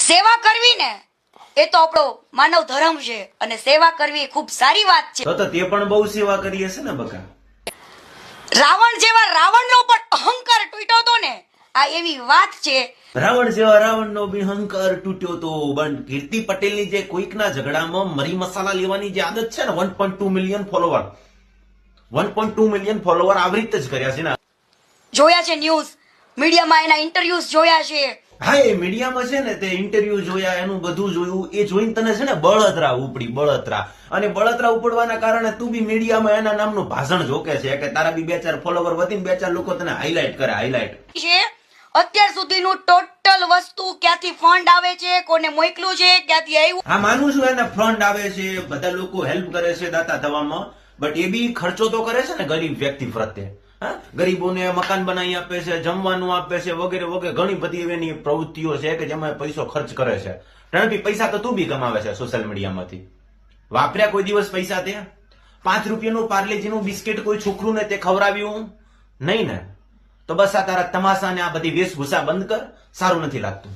સેવા કરવી ને એ તો આપણો માનવ ધર્મ છે અને સેવા કરવી એ ખૂબ સારી વાત છે. તો તે પણ બહુ સેવા કરી હશે ને બકા. રાવણ જેવા રાવણનો પણ અહંકાર તૂટ્યો તો ને, આ એવી વાત છે. રાવણ જેવા રાવણનો બી અહંકાર તૂટ્યો તો, પણ કીર્તિ પટેલની જે કોઈકના ઝઘડામાં મરી મસાલા લેવાની જે આદત છે ને, 1.2 મિલિયન ફોલોવર 1.2 મિલિયન ફોલોવર આવી રીતે જ કર્યા છે ને. જોયા છે ન્યૂઝ મીડિયામાં, એના ઇન્ટરવ્યુઝ જોયા છે. હા, એ મીડિયામાં છે ને તે ઇન્ટરવ્યુ જોયા, એનું બધું જોયું, એ જોઈને તને છે ને બળતરા ઉપડી, બળતરા. અને બળતરા ઉપડવાના કારણે તું બી મીડિયામાં એના નામનું ભાષણ જોકે છે કે તારા બી 2-4 ફોલોવર વધીને 2-4 લોકો તને હાઇલાઇટ કરે, હાઇલાઇટ છે. અત્યાર સુધીનું ટોટલ વસ્તુ ક્યાંથી ફંડ આવે છે, કોને મોકલું છે, ક્યાંથી આવ્યું. હા, માનું છું એના ફંડ આવે છે, બધા લોકો હેલ્પ કરે છે દાતા થવામાં, બટ એ બી ખર્ચો તો કરે છે ને ગરીબ વ્યક્તિ પ્રત્યે. હા, ગરીબોને મકાન બનાવી આપે છે, જમવાનું આપે છે, વગેરે વગેરે ઘણી બધી એની પ્રવૃત્તિઓ છે કે જેમાં પૈસો ખર્ચ કરે છે. પણ પૈસા તો તું બી કમાવે છે સોશિયલ મીડિયામાંથી. વાપર્યા કોઈ દિવસ પૈસા તે? 5 રૂપિયાનું પાર્લેજીનું બિસ્કિટ કોઈ છોકરું ને તે ખવડાવ્યું નહીં ને? તો બસ આ તારા તમાશા ને આ બધી વેશભૂષા બંધ કર, સારું નથી લાગતું.